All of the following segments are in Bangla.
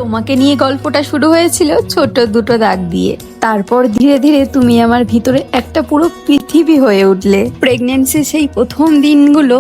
তোমাকে নিয়ে গল্পটা শুরু হয়েছিল ছোট দুটো দাগ দিয়ে। তারপর ধীরে ধীরে তুমি আমার ভিতরে একটা পুরো পৃথিবী হয়ে উঠলে। প্রেগনেন্সি সেই প্রথম দিনগুলো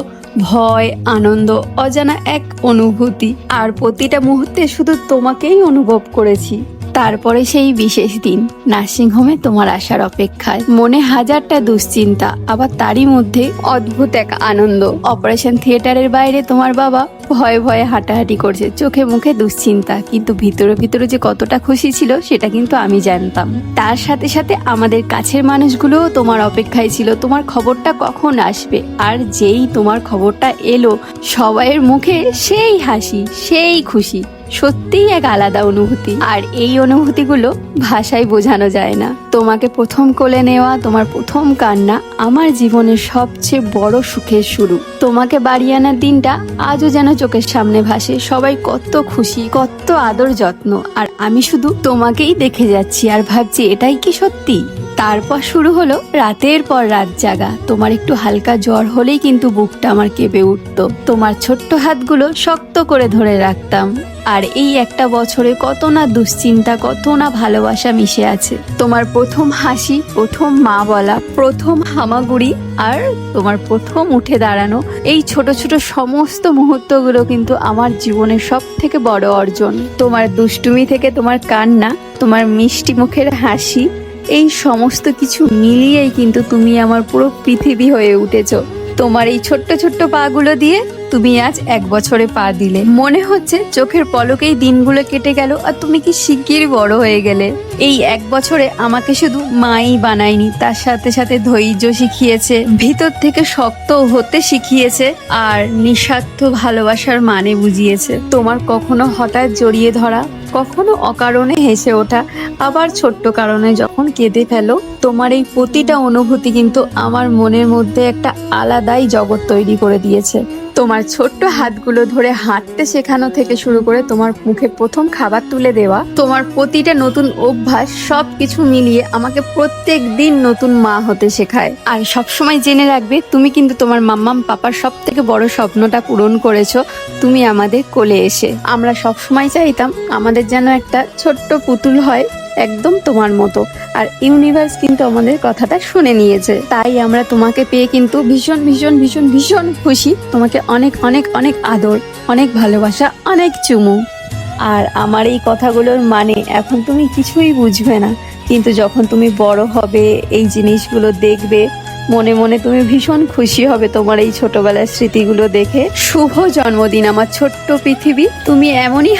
ভয়, আনন্দ, অজানা এক অনুভূতি, আর প্রতিটা মুহূর্তে শুধু তোমাকেই অনুভব করেছি। তারপরে সেই বিশেষ দিন, নার্সিংহোমে তোমার আসার অপেক্ষায়, মনে হাজারটা দুশ্চিন্তা, আবার তারই মধ্যে অদ্ভুত এক আনন্দ। অপারেশন থিয়েটারের বাইরে তোমার বাবা ভয়ে ভয়ে হাঁটাহাঁটি করছে, চোখে মুখে দুশ্চিন্তা, কিন্তু ভিতরে ভিতরে যে কতটা খুশি ছিল সেটা কিন্তু আমি জানতাম। তার সাথে সাথে আমাদের কাছের মানুষগুলোও তোমার অপেক্ষায় ছিল, তোমার খবরটা কখন আসবে। আর যেই তোমার খবরটা এলো, সবাইয়ের মুখে সেই হাসি, সেই খুশি, সত্যিই এক আলাদা অনুভূতি। আর এই অনুভূতিগুলো ভাষায় বোঝানো যায় না। তোমাকে প্রথম কোলে নেওয়া, তোমার প্রথম কান্না আমার জীবনের সবচেয়ে বড় সুখের শুরু। তোমাকে বাড়ি আনার দিনটা আজও যেন চোখের সামনে ভাসে। সবাই কত খুশি, কত আদর যত্ন, আর আমি শুধু তোমাকেই দেখে যাচ্ছি আর ভাবছি এটাই কি সত্যি। তারপর শুরু হলো রাতের পর রাত জাগা। তোমার একটু হালকা জ্বর হলেই কিন্তু বুকটা আমার কেঁপে উঠতো। তোমার ছোট্ট হাতগুলো শক্ত করে ধরে রাখতাম। আর এই একটা বছরে কত না দুশ্চিন্তা, কত না ভালোবাসা মিশে আছে। তোমার প্রথম হাসি, প্রথম মা বলা, প্রথম হামাগুড়ি, আর তোমার প্রথম উঠে দাঁড়ানো, এই ছোট ছোট সমস্ত মুহূর্তগুলো কিন্তু আমার জীবনের সব থেকে বড় অর্জন। তোমার দুষ্টুমি থেকে তোমার কান্না, তোমার মিষ্টি মুখের হাসি, এই সমস্ত কিছু মিলিয়েই কিন্তু তুমি আমার পুরো পৃথিবী হয়ে উঠেছো। তোমার এই ছোট্ট ছোট্ট পাগুলো দিয়ে তুমি আজ 1 বছরে পা দিলে। মনে হচ্ছে চোখের পলকেই দিনগুলো কেটে গেল, আর তুমি কি শিগগিরই বড় হয়ে গেলে। এই 1 বছরে আমাকে শুধু মাই বানায়নি, তার সাথে সাথে ধৈর্য শিখিয়েছে, ভিতর থেকে শক্ত হতে শিখিয়েছে, আর নিঃস্বার্থ ভালোবাসার মানে বুঝিয়েছে। তোমার কখনো হঠাৎ জড়িয়ে ধরা, কখনো অকারণে হেসে ওঠা, আবার ছোট্ট কারণে যখন কেঁদে ফেলো, তোমার এই প্রতিটা অনুভূতি কিন্তু আমার মনের মধ্যে একটা আলাদাই জগৎ তৈরি করে দিয়েছে। তোমার ছোট্ট হাতগুলো ধরে হাঁটতে শেখানো থেকে শুরু করে তোমার মুখে প্রথম খাবার তুলে দেওয়া, তোমার প্রতিটা নতুন অভ্যাস, সবকিছু মিলিয়ে আমাকে প্রত্যেক দিন নতুন মা হতে শেখায়। আর সবসময় জেনে রাখবে, তুমি কিন্তু তোমার মাম্মাম পাপার সব থেকে বড় স্বপ্নটা পূরণ করেছো, তুমি আমাদের কোলে এসে। আমরা সবসময় চাইতাম আমাদের যেন একটা ছোট্ট পুতুল হয়, একদম তোমার মতো। আর ইউনিভার্স কিন্তু আমাদের কথাটা শুনে নিয়েছে, তাই আমরা তোমাকে পেয়ে কিন্তু ভীষণ ভীষণ ভীষণ ভীষণ খুশি। তোমাকে অনেক অনেক অনেক আদর, অনেক ভালোবাসা, অনেক চুমু। আর আমার এই কথাগুলোর মানে এখন তুমি কিছুই বুঝবে না, কিন্তু যখন তুমি বড় হবে, এই জিনিসগুলো দেখবে, মনে মনে তুমি ভীষণ খুশি হবে তোমার এই ছোটবেলার স্মৃতিগুলো দেখে। শুভ জন্মদিন আমার ছোট্ট পৃথিবী, তুমি এমনই